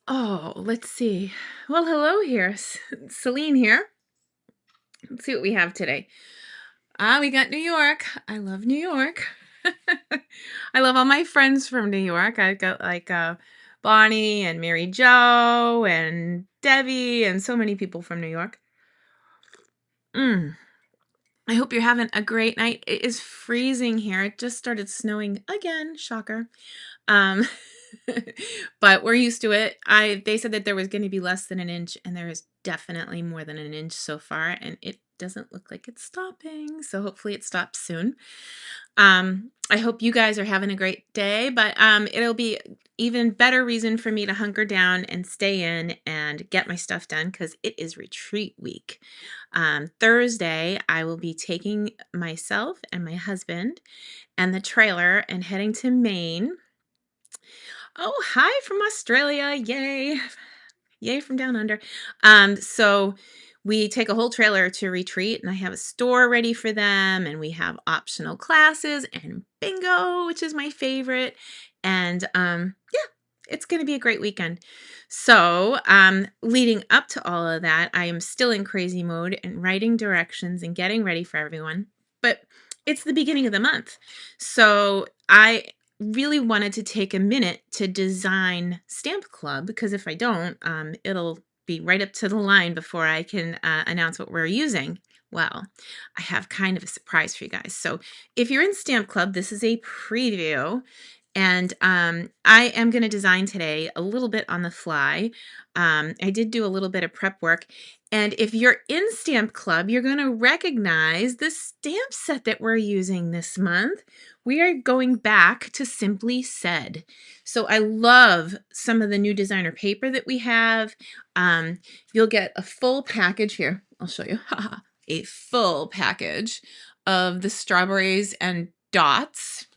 Oh, let's see. Well, hello here. Selene here. Let's see what we have today. We got New York. I love New York. I love all my friends from New York. I got Bonnie and Mary Jo and Debbie and so many people from New York. I hope you're having a great night. It is freezing here. It just started snowing again. Shocker. Um, but we're used to it. They said that there was going to be less than an inch, and there is definitely more than an inch so far, and it doesn't look like it's stopping. So hopefully it stops soon. I hope you guys are having a great day, but it'll be even better reason for me to hunker down and stay in and get my stuff done because it is retreat week. Thursday, I will be taking myself and my husband and the trailer and heading to Maine. Oh, hi from Australia. Yay. Yay from down under. So we take a whole trailer to retreat, and I have a store ready for them, and we have optional classes and bingo, which is my favorite. And yeah, it's going to be a great weekend. So, leading up to all of that, I am still in crazy mode and writing directions and getting ready for everyone. But it's the beginning of the month. So, I really wanted to take a minute to design Stamp Club because if I don't, it'll be right up to the line before I can announce what we're using. Well, I have kind of a surprise for you guys. So if you're in Stamp Club, this is a preview. And I am going to design today a little bit on the fly. I did do a little bit of prep work. And if you're in Stamp Club, you're going to recognize the stamp set that we're using this month. We are going back to Simply Said. So I love some of the new designer paper that we have. You'll get a full package here. I'll show you. A full package of the strawberries and dots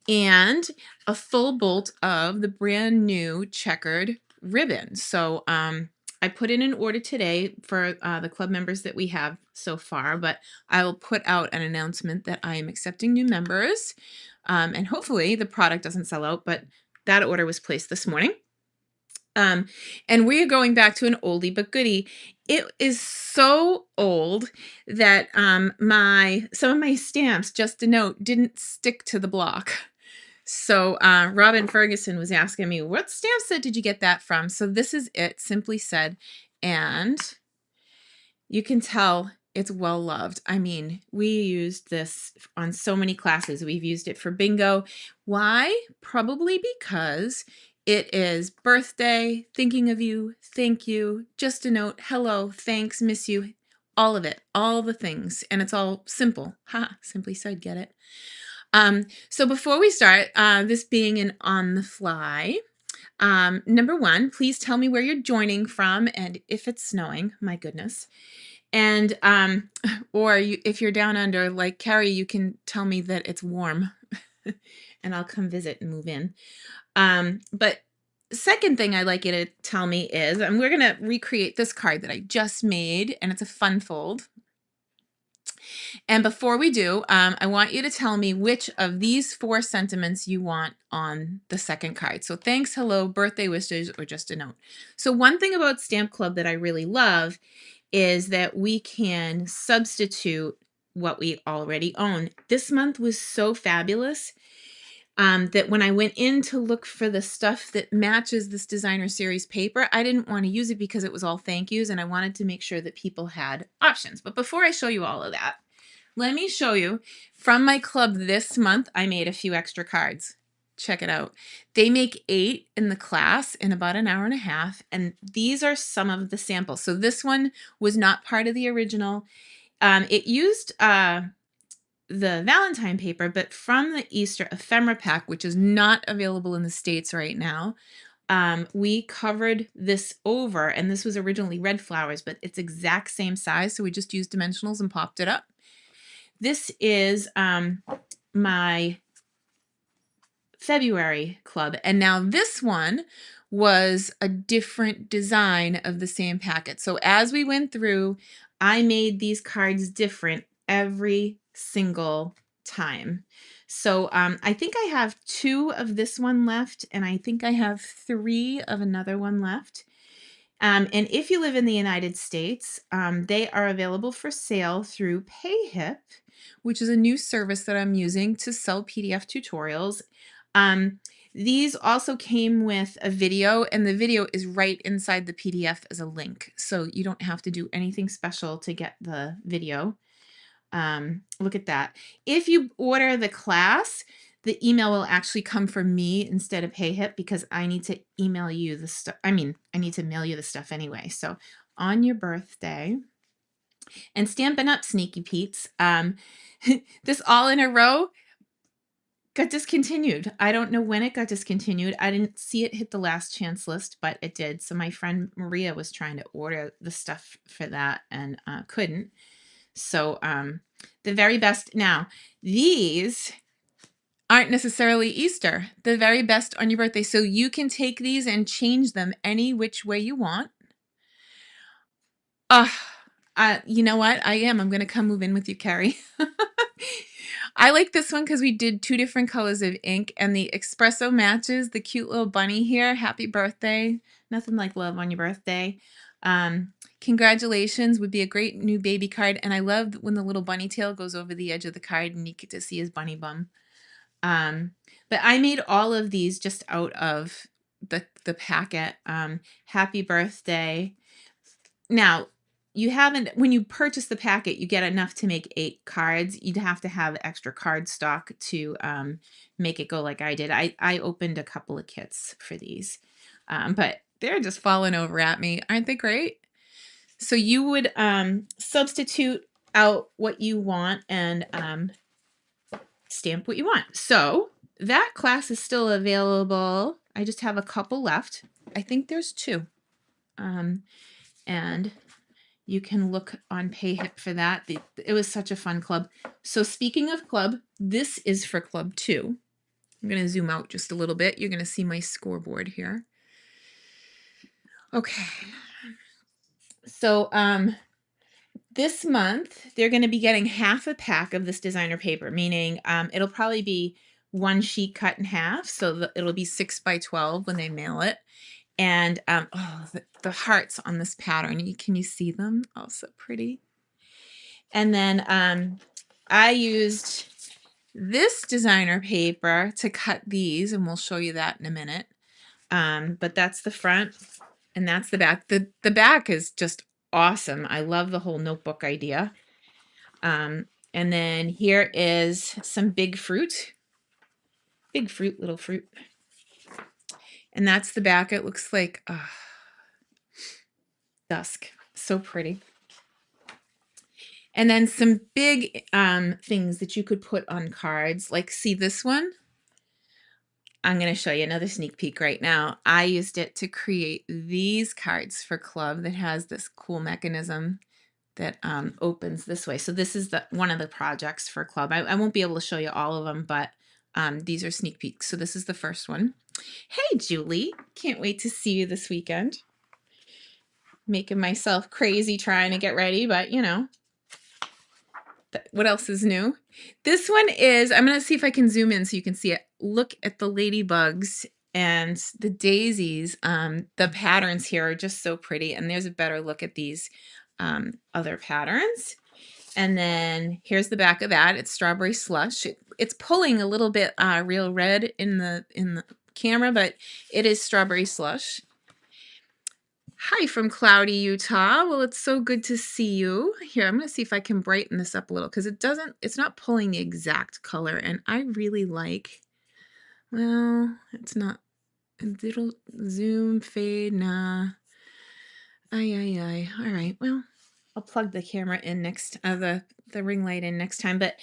and a full bolt of the brand new checkered ribbon. So I put in an order today for the club members that we have so far, but I will put out an announcement that I am accepting new members. And hopefully the product doesn't sell out, but that order was placed this morning. And we are going back to an oldie but goodie. It is so old that some of my stamps, just a note, didn't stick to the block. So Robin Ferguson was asking me, what stamp set did you get that from? So this is it, Simply Said. And you can tell it's well loved. I mean, we used this on so many classes. We've used it for bingo. Why? Probably because it is birthday, thinking of you, thank you, just a note, hello, thanks, miss you, all of it, all the things. And it's all simple. Ha, Simply Said, get it? So before we start, this being an on the fly, number one, please tell me where you're joining from and if it's snowing, my goodness. And, or if you're down under, like Carrie, you can tell me that it's warm and I'll come visit and move in. But second thing I'd like you to tell me is, and we're going to recreate this card that I just made, and it's a fun fold. And before we do, I want you to tell me which of these 4 sentiments you want on the second card. So thanks, hello, birthday wishes, or just a note. So one thing about Stamp Club that I really love is that we can substitute what we already own. This month was so fabulous that when I went in to look for the stuff that matches this designer series paper, I didn't want to use it because it was all thank yous and I wanted to make sure that people had options. But before I show you all of that, let me show you from my club this month. I made a few extra cards. Check it out. They make 8 in the class in about an hour and a half. And these are some of the samples. So this one was not part of the original. It used the Valentine paper, but from the Easter ephemera pack, which is not available in the States right now, we covered this over, and this was originally red flowers, but it's exact same size. So we just used dimensionals and popped it up. This is my February club. And now this one was a different design of the same packet. So as we went through, I made these cards different every single time. So I think I have 2 of this one left, and I think I have 3 of another one left. And if you live in the United States, they are available for sale through PayHip, which is a new service that I'm using to sell PDF tutorials. Um, these also came with a video, and the video is right inside the PDF as a link. So you don't have to do anything special to get the video. Look at that. If you order the class, the email will actually come from me instead of PayHip because I need to email you the stuff. I mean, I need to mail you the stuff anyway. So on your birthday and Stampin' Up! Sneaky Pete's, this all in a row got discontinued. I don't know when it got discontinued. I didn't see it hit the last chance list, but it did. So my friend Maria was trying to order the stuff for that and couldn't. So the very best. Now, these aren't necessarily Easter. The very best on your birthday. So you can take these and change them any which way you want. You know what? I'm going to come move in with you, Carrie. I like this one because we did 2 different colors of ink, and the espresso matches the cute little bunny here. Happy birthday. Nothing like love on your birthday. Congratulations would be a great new baby card, and I love when the little bunny tail goes over the edge of the card and you get to see his bunny bum. But I made all of these just out of the packet. Happy birthday. Now, when you purchase the packet, you get enough to make 8 cards. You'd have to have extra card stock to make it go like I did. I opened a couple of kits for these, but they're just falling over at me. Aren't they great? So you would substitute out what you want and stamp what you want. So that class is still available. I just have a couple left. I think there's 2. And you can look on PayHip for that. It was such a fun club. So speaking of club, this is for club 2. I'm going to zoom out just a little bit. You're going to see my scoreboard here. Okay. So this month, they're going to be getting half a pack of this designer paper, meaning it'll probably be 1 sheet cut in half. So it'll be 6 by 12 when they mail it. And the hearts on this pattern, can you see them? Oh, so pretty. And then I used this designer paper to cut these, and we'll show you that in a minute. But that's the front, and that's the back. The back is just awesome. I love the whole notebook idea. And then here is some big fruit. Big fruit, little fruit. And that's the back. It looks like dusk. So pretty. And then some big things that you could put on cards. Like, see this one? I'm going to show you another sneak peek right now. I used it to create these cards for club that has this cool mechanism that opens this way. So this is one of the projects for club. I won't be able to show you all of them, but these are sneak peeks. So this is the first one. Hey, Julie. Can't wait to see you this weekend. Making myself crazy trying to get ready, but you know. What else is new? This one is, I'm going to see if I can zoom in so you can see it. Look at the ladybugs and the daisies. The patterns here are just so pretty. And there's a better look at these other patterns. And then here's the back of that. It's strawberry slush. It's pulling a little bit real red in the camera, but it is strawberry slush. Hi from cloudy Utah. Well, it's so good to see you. Here, I'm going to see if I can brighten this up a little because it's not pulling the exact color. And I really like, well, it's not, it'll zoom, fade, nah. Aye. All right, well, I'll plug the camera in next, the ring light in next time. But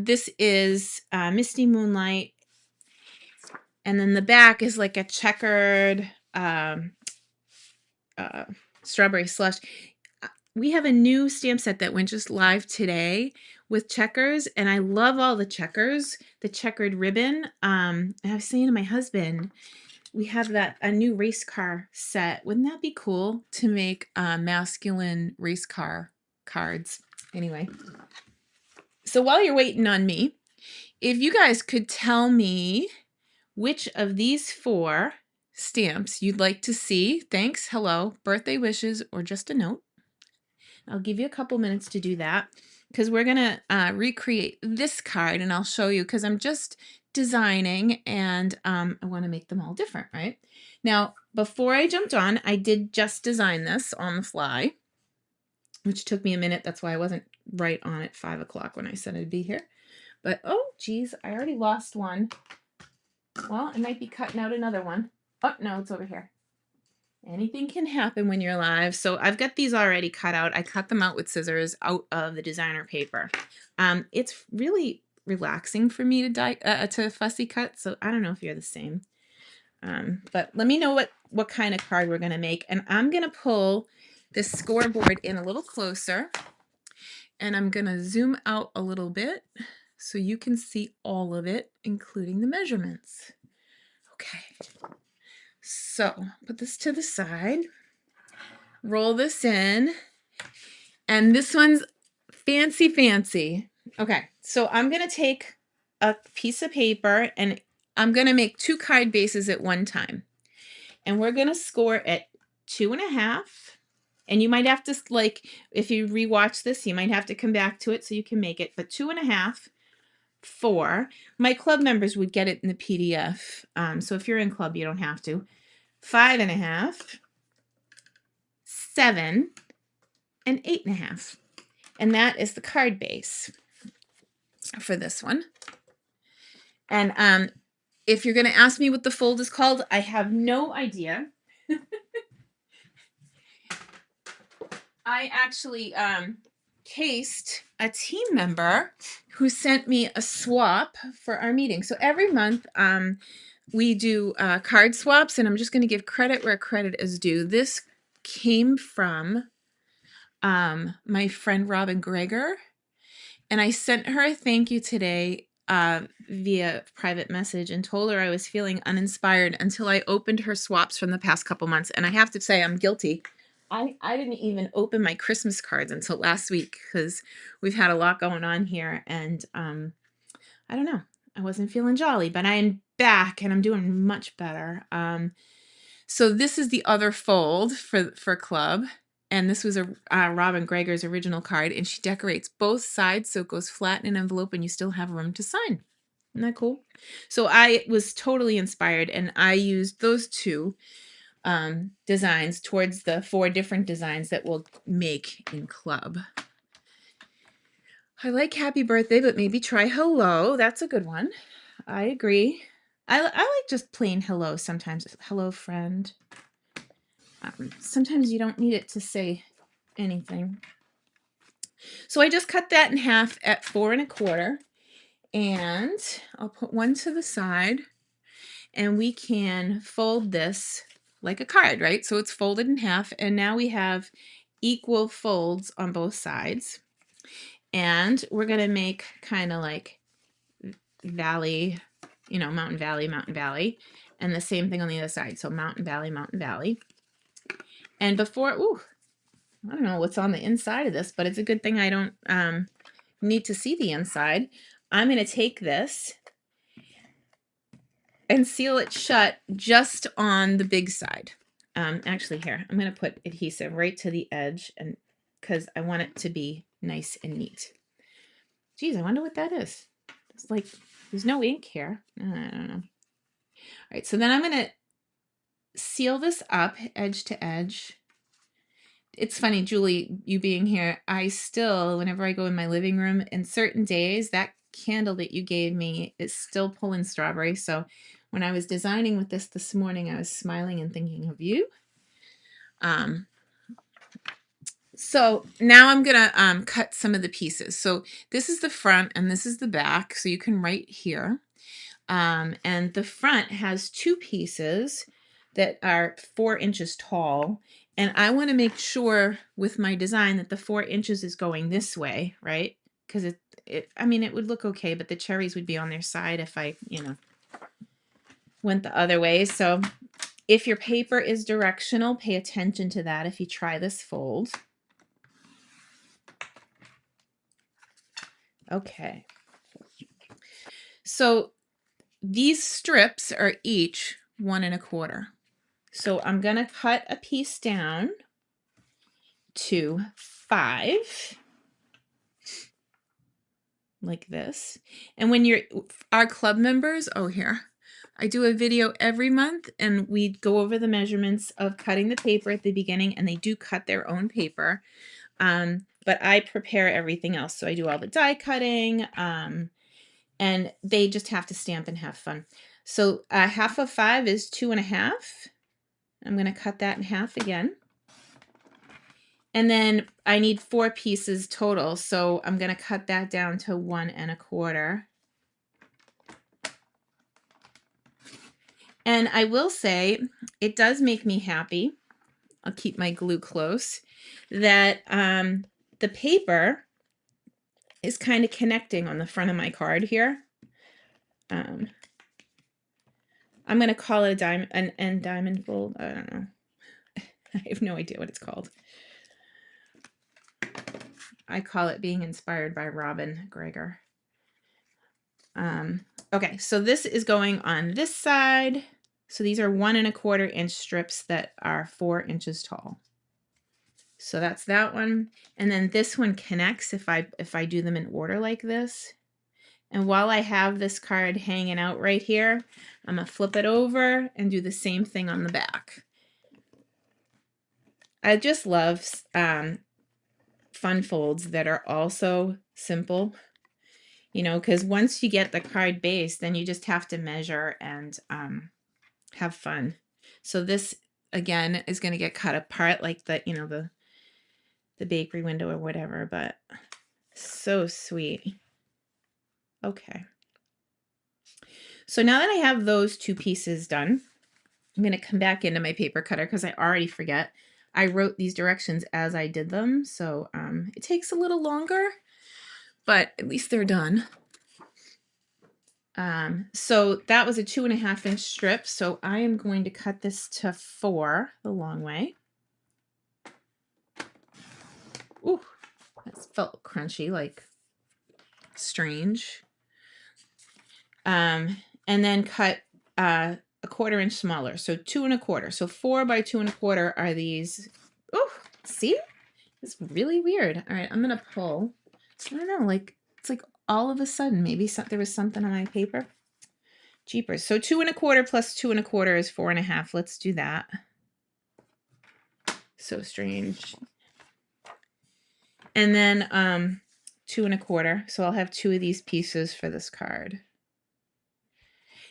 this is Misty Moonlight. And then the back is like a checkered, strawberry slush. We have a new stamp set that went just live today with checkers, and I love all the checkers, the checkered ribbon. I was saying to my husband, we have a new race car set. Wouldn't that be cool to make masculine race car cards? Anyway, so while you're waiting on me, if you guys could tell me which of these 4 stamps you'd like to see, thanks, hello, birthday wishes, or just a note. I'll give you a couple minutes to do that because we're going to recreate this card, and I'll show you because I'm just designing and I want to make them all different, right? Now, before I jumped on, I did just design this on the fly, which took me a minute. That's why I wasn't right on at 5 o'clock when I said I'd be here. But, oh, geez, I already lost one. Well, I might be cutting out another one. Oh, no, it's over here. Anything can happen when you're live. So I've got these already cut out. I cut them out with scissors out of the designer paper. It's really relaxing for me to fussy cut. So I don't know if you're the same. But let me know what kind of card we're going to make. And I'm going to pull this scoreboard in a little closer. And I'm going to zoom out a little bit so you can see all of it, including the measurements. Okay. So put this to the side, roll this in, and this one's fancy. Okay, so I'm going to take a piece of paper and I'm going to make 2 card bases at one time. And we're going to score at 2.5. And you might have to, like, if you rewatch this, you might have to come back to it so you can make it. But 2.5, 4. My club members would get it in the PDF. So if you're in club, you don't have to. 5.5, 7, and 8.5. And that is the card base for this one. And if you're going to ask me what the fold is called, I have no idea. I actually cased a team member who sent me a swap for our meeting. So every month we do card swaps, and I'm just going to give credit where credit is due. This came from my friend Robin Greger, and I sent her a thank you today via private message and told her I was feeling uninspired until I opened her swaps from the past couple months. And I have to say I'm guilty. I didn't even open my Christmas cards until last week because we've had a lot going on here, and I don't know. I wasn't feeling jolly, but I am back and I'm doing much better. So this is the other fold for club. And this was a Robin Greger's original card, and she decorates both sides so it goes flat in an envelope and you still have room to sign. Isn't that cool? So I was totally inspired, and I used those 2 designs towards the 4 different designs that we'll make in club. I like happy birthday, but maybe try hello. That's a good one. I agree. I like just plain hello sometimes. Hello, friend. Sometimes you don't need it to say anything. So I just cut that in half at 4.25, and I'll put one to the side, and we can fold this like a card, right? So it's folded in half, and now we have equal folds on both sides. And we're going to make kind of like valley, mountain, valley, and the same thing on the other side. So mountain, valley. And before, I don't know what's on the inside of this, but it's a good thing I don't need to see the inside. I'm going to take this and seal it shut just on the big side. Actually, here, I'm going to put adhesive right to the edge, and because I want it to be nice and neat. Geez, I wonder what that is. It's like, there's no ink here. I don't know. All right, so then I'm going to seal this up edge to edge. It's funny, Julie, you being here, I still, whenever I go in my living room, in certain days, that candle that you gave me is still pulling strawberry. So when I was designing with this morning, I was smiling and thinking of you. So now I'm going to cut some of the pieces. So this is the front and this is the back. So you can write here. And the front has 2 pieces that are 4 inches tall. And I want to make sure with my design that the 4 inches is going this way, right? Because it would look okay, but the cherries would be on their side if I, went the other way. So if your paper is directional, pay attention to that if you try this fold. Okay. So these strips are each 1 1/4. So I'm going to cut a piece down to 5 like this. And when you're our club members, oh here, I do a video every month and we go over the measurements of cutting the paper at the beginning, and they do cut their own paper. But I prepare everything else. So I do all the die cutting, and they just have to stamp and have fun. So 1/2 of 5 is 2 1/2. I'm going to cut that in half again. And then I need 4 pieces total. So I'm going to cut that down to 1 1/4. And I will say, it does make me happy. I'll keep my glue close. That the paper is kind of connecting on the front of my card here. I'm going to call it a diamond, an diamond fold. I don't know. I have no idea what it's called. I call it being inspired by Robin Gregor. Okay, so this is going on this side. So these are 1 1/4 inch strips that are 4 inches tall. So that's that one. And then this one connects if I do them in order like this. And while I have this card hanging out right here, I'm going to flip it over and do the same thing on the back. I just love fun folds that are also simple, you know, because once you get the card base, then you just have to measure and have fun. So this, again, is going to get cut apart like the, you know, the bakery window or whatever, but so sweet. Okay. So now that I have those 2 pieces done, I'm going to come back into my paper cutter because I already forget. I wrote these directions as I did them, so it takes a little longer, but at least they're done. So that was a 2 1/2 inch strip, so I am going to cut this to 4 the long way. Ooh, that felt crunchy, like strange. And then cut a 1/4 inch smaller, so 2 1/4. So 4 by 2 1/4 are these. Oh, see? It's really weird. All right, I'm gonna pull. I don't know, like it's like all of a sudden maybe there was something on my paper. Jeepers. So 2 1/4 plus 2 1/4 is 4 1/2. Let's do that. So strange. And then 2 1/4. So I'll have 2 of these pieces for this card.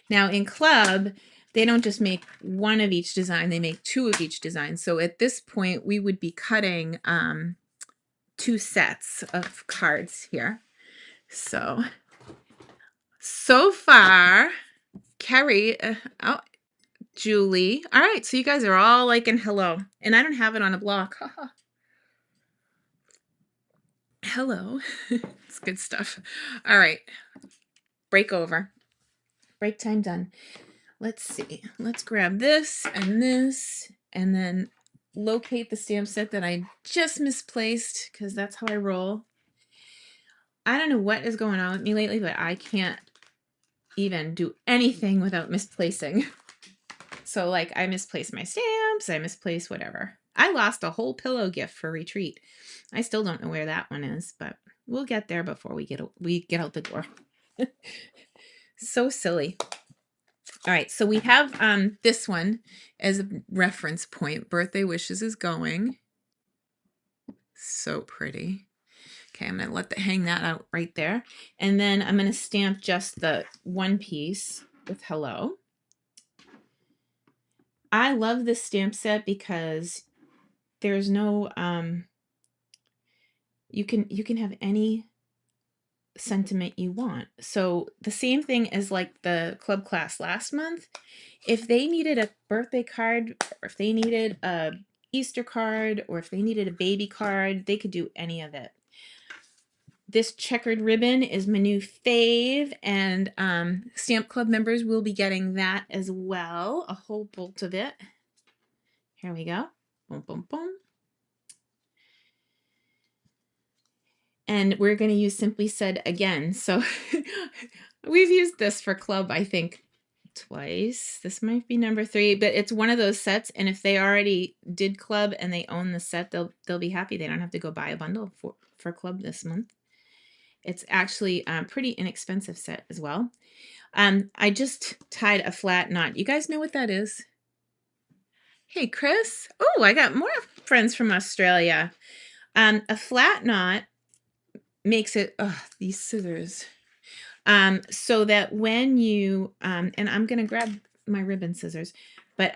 Now in club, they don't just make 1 of each design, they make 2 of each design. So at this point, we would be cutting 2 sets of cards here. So far, Carrie, Julie. All right, so you guys are all liking hello. And I don't have it on a block. Hello. It's good stuff. All right. Break over. Break time done. Let's see. Let's grab this, and then locate the stamp set that I just misplaced, because that's how I roll. I don't know what is going on with me lately, but I can't even do anything without misplacing. So like I misplaced my stamps, I misplaced whatever. I lost a whole pillow gift for retreat. I still don't know where that one is, but we'll get there before we get out the door. So silly. All right, so we have this one as a reference point. Birthday Wishes is going. So pretty. Okay, I'm going to hang that out right there. And then I'm going to stamp just the one piece with hello. I love this stamp set because there's no you can have any sentiment you want. So the same thing as like the club class last month. If they needed a birthday card, or if they needed a Easter card, or if they needed a baby card, they could do any of it. This checkered ribbon is my new fave, and Stamp Club members will be getting that as well, a whole bolt of it. Here we go. Boom, boom, boom. And we're going to use Simply Said again. So We've used this for club, I think, twice. This might be number 3, but it's one of those sets, and if they already did club and they own the set, they'll be happy. They don't have to go buy a bundle for club this month. It's actually a pretty inexpensive set as well. I just tied a flat knot. You guys know what that is? Hey, Chris. Oh, I got more friends from Australia. A flat knot makes it, these scissors. So that when you, and I'm going to grab my ribbon scissors, but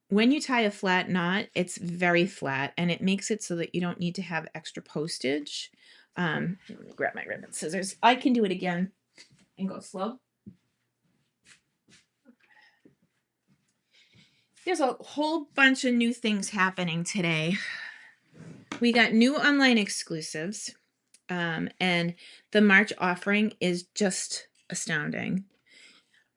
when you tie a flat knot, it's very flat and it makes it so that you don't need to have extra postage. Let me grab my ribbon scissors. I can do it again and go slow. There's a whole bunch of new things happening today. We got new online exclusives, and the March offering is just astounding.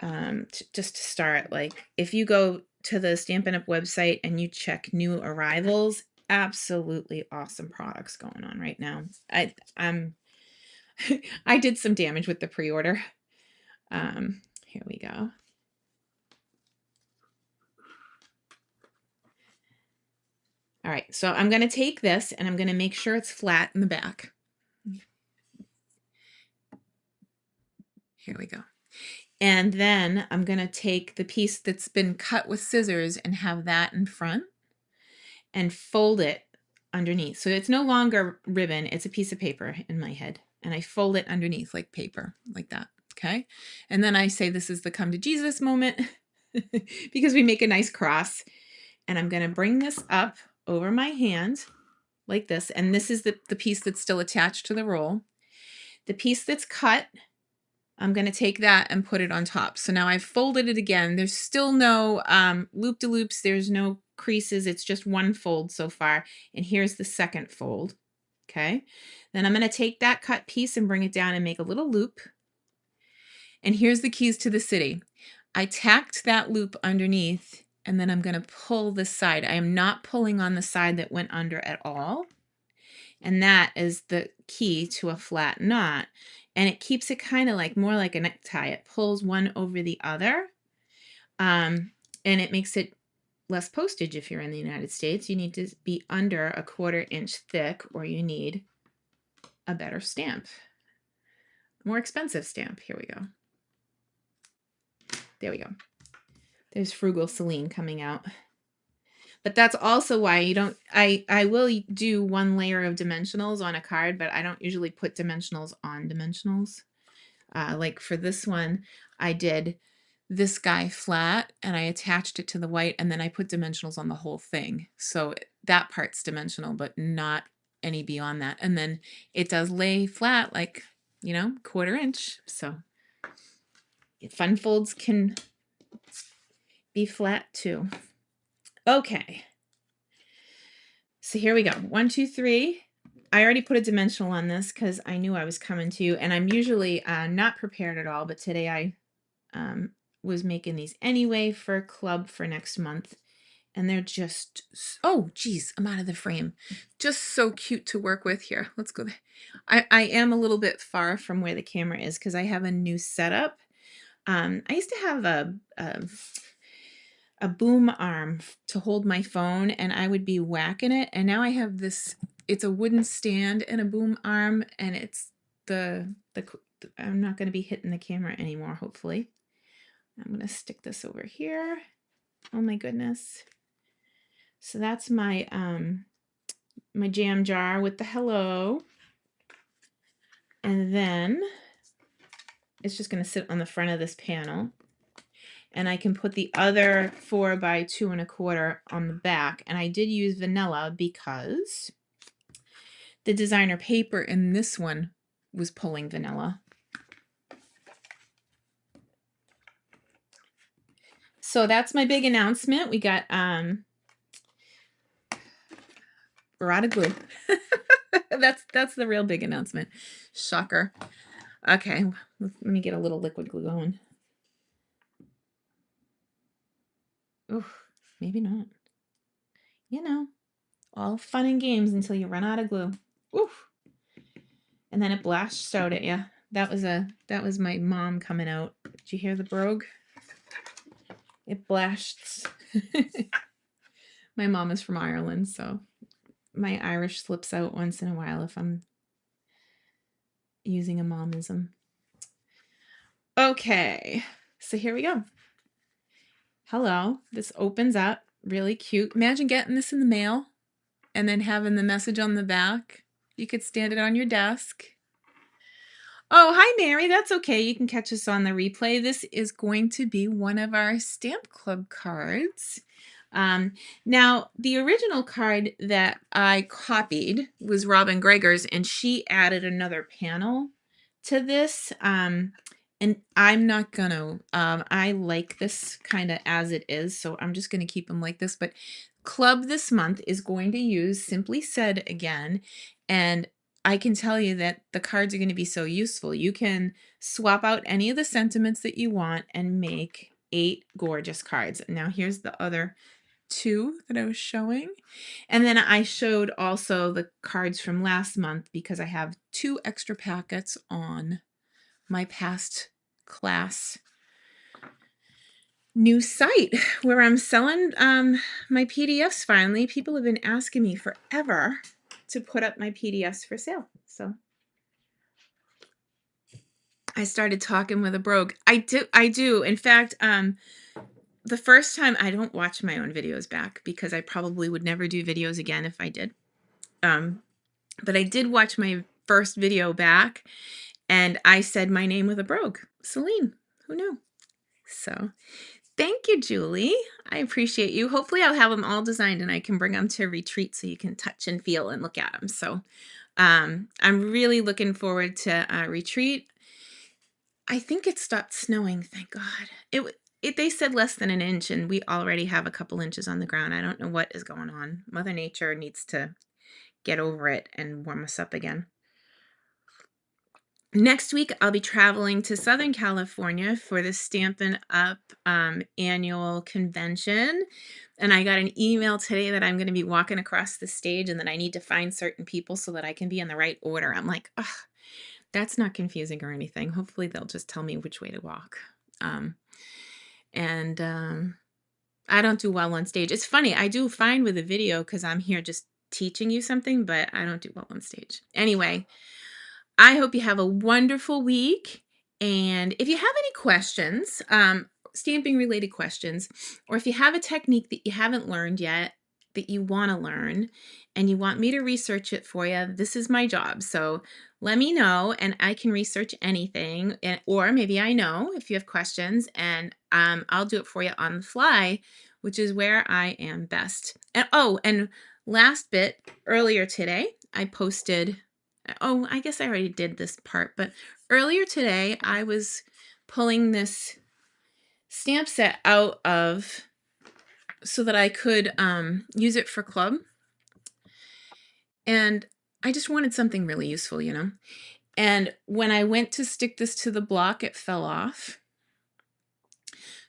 Just to start, like if you go to the Stampin' Up website and you check new arrivals, absolutely awesome products going on right now. I did some damage with the pre-order. Here we go. All right, so I'm going to take this and I'm going to make sure it's flat in the back. Here we go. And then I'm going to take the piece that's been cut with scissors and have that in front and fold it underneath. So it's no longer ribbon, it's a piece of paper in my head. And I fold it underneath like paper, like that. Okay. And then I say this is the come to Jesus moment because we make a nice cross. And I'm going to bring this up over my hand like this. And this is the piece that's still attached to the roll. The piece that's cut, I'm going to take that and put it on top. So now I've folded it again. There's still no loop-de-loops. There's no creases. It's just one fold so far. And here's the second fold. Okay. Then I'm going to take that cut piece and bring it down and make a little loop. And here's the keys to the city. I tacked that loop underneath and then I'm going to pull this side. I am not pulling on the side that went under at all. And that is the key to a flat knot. And it keeps it kind of like more like a necktie. It pulls one over the other. And it makes it less postage if you're in the United States. You need to be under a 1/4 inch thick or you need a better stamp. More expensive stamp. Here we go. There we go. There's Frugal Selene coming out. But that's also why you don't, I will do one layer of dimensionals on a card, but I don't usually put dimensionals on dimensionals. Like for this one, I did this guy flat and I attached it to the white and then I put dimensionals on the whole thing. So that part's dimensional, but not any beyond that. And then it does lay flat like, 1/4 inch. So fun folds can be flat too. Okay. So here we go. 1, 2, 3. I already put a dimensional on this because I knew I was coming to you, and I'm usually not prepared at all, but today I was making these anyway for club for next month, and they're just, oh geez, I'm out of the frame. Just so cute to work with here. Let's go there. I am a little bit far from where the camera is because I have a new setup. I used to have a boom arm to hold my phone and I would be whacking it, and now I have this, it's a wooden stand and a boom arm, and it's I'm not going to be hitting the camera anymore, hopefully. I'm going to stick this over here. Oh my goodness. So that's my my jam jar with the hello, and then it's just going to sit on the front of this panel. And I can put the other 4 by 2 1/4 on the back. And I did use vanilla because the designer paper in this one was pulling vanilla. So that's my big announcement. We got we're out of glue. That's the real big announcement. Shocker. Okay, let me get a little liquid glue going. Oh, maybe not. All fun and games until you run out of glue. Oof. And then it blasts out at you. That was my mom coming out. Did you hear the brogue? It blasts. My mom is from Ireland, so my Irish slips out once in a while if I'm using a momism. Okay, so here we go. Hello, this opens up really cute. Imagine getting this in the mail and then having the message on the back. You could stand it on your desk. Oh, hi, Mary. That's okay. You can catch us on the replay. This is going to be one of our Stamp Club cards. Now, the original card that I copied was Robin Greger's, and she added another panel to this. And I'm not gonna, I like this kind of as it is, so I'm just gonna keep them like this. But Club this month is going to use Simply Said again, and I can tell you that the cards are going to be so useful. You can swap out any of the sentiments that you want and make 8 gorgeous cards. Now here's the other 2 that I was showing. And then I showed also the cards from last month because I have 2 extra packets on my past class new site where I'm selling my PDFs finally. People have been asking me forever to put up my PDFs for sale. So I started talking with a brogue. I do. In fact, the first time, I don't watch my own videos back because I probably would never do videos again if I did. But I did watch my first video back, and I said my name with a brogue. Selene. Who knew? So thank you, Julie. I appreciate you. Hopefully I'll have them all designed and I can bring them to retreat so you can touch and feel and look at them. So I'm really looking forward to retreat. I think it stopped snowing, thank God. They said less than an inch, and we already have a couple inches on the ground. I don't know what is going on. Mother Nature needs to get over it and warm us up again. Next week, I'll be traveling to Southern California for the Stampin' Up! Annual convention. And I got an email today that I'm going to be walking across the stage and that I need to find certain people so that I can be in the right order. I'm like, ugh. That's not confusing or anything. Hopefully they'll just tell me which way to walk. I don't do well on stage. It's funny. I do fine with a video because I'm here just teaching you something, but I don't do well on stage. Anyway, I hope you have a wonderful week. And if you have any questions, stamping related questions, or if you have a technique that you haven't learned yet, that you want to learn, and you want me to research it for you, this is my job. So let me know, and I can research anything, or maybe I know if you have questions, and I'll do it for you on the fly, which is where I am best. And oh, and last bit, earlier today, I posted, oh, I guess I already did this part, but earlier today, I was pulling this stamp set out of so that I could use it for club. And I just wanted something really useful, you know. And when I went to stick this to the block, it fell off.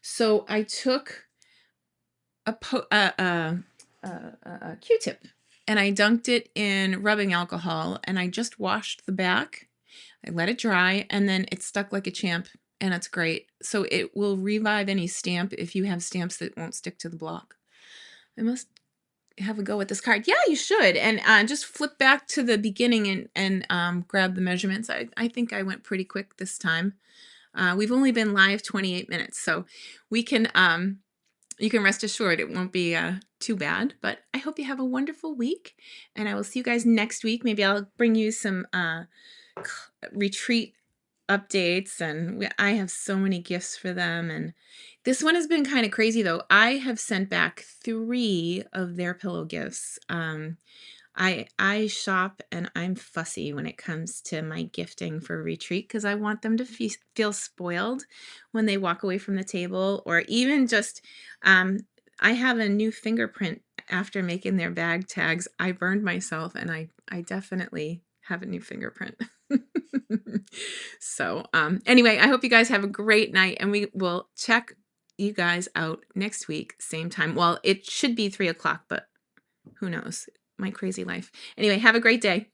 So I took a Q-tip and I dunked it in rubbing alcohol and I just washed the back. I let it dry and then it stuck like a champ and it's great. So it will revive any stamp if you have stamps that won't stick to the block. I must have a go at this card. Yeah, you should. And just flip back to the beginning and grab the measurements. I think I went pretty quick this time. We've only been live 28 minutes, so we can you can rest assured it won't be too bad. But I hope you have a wonderful week, and I will see you guys next week. Maybe I'll bring you some retreat updates, and I have so many gifts for them. And this one has been kind of crazy though. I have sent back 3 of their pillow gifts. I shop and I'm fussy when it comes to my gifting for retreat because I want them to feel spoiled when they walk away from the table, or even just I have a new fingerprint after making their bag tags. I burned myself and I definitely have a new fingerprint. So anyway, I hope you guys have a great night, and we will check you guys out next week, same time. Well, it should be 3 o'clock, but who knows? My crazy life. Anyway, have a great day.